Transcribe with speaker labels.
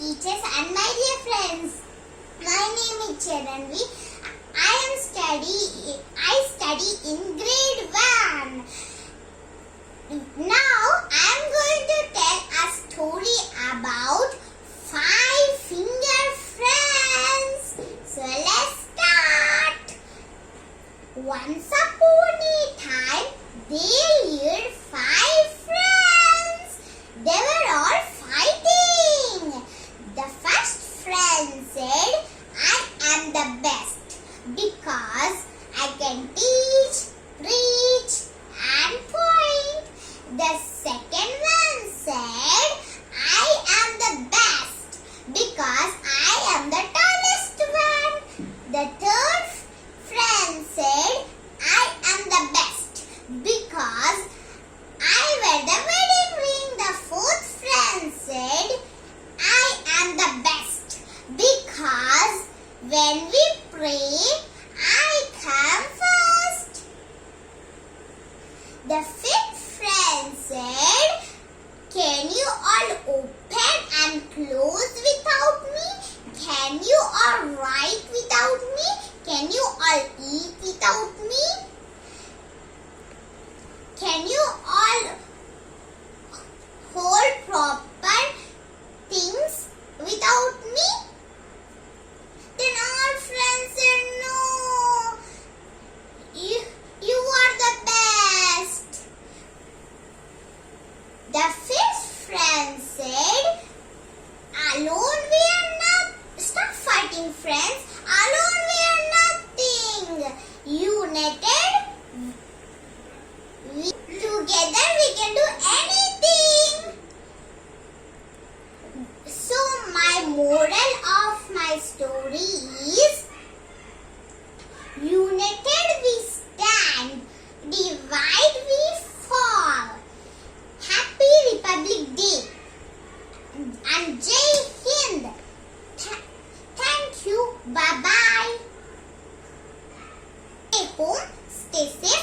Speaker 1: teachers and my dear friends. My name is Chaaranvi. I study in grade 1. Now I am going to tell a story about 5 finger friends. So let's start. Once upon a time, there lived 5 friends. They were all fighting. The first friend said, I am the best because I can teach, preach and point. The second one said, I am the best because I am the tallest one. The third friend said, I am the best because I wear the wedding ring. The fourth friend said, I am the best because when we pray, I come first. The fifth friend said, can you all open and close without me? Can you all write without me? Can you all eat without me? Can you all hold proper things without me? Then all friends said, no, you are the best. The fifth friend said, alone we are not. Stop fighting, friends. Alone we are nothing. United, together we can do anything. So my moral of my story is, united we stand, divide we fall. Happy Republic Day and Jai Hind. Thank you. Bye bye. Stay home, stay safe.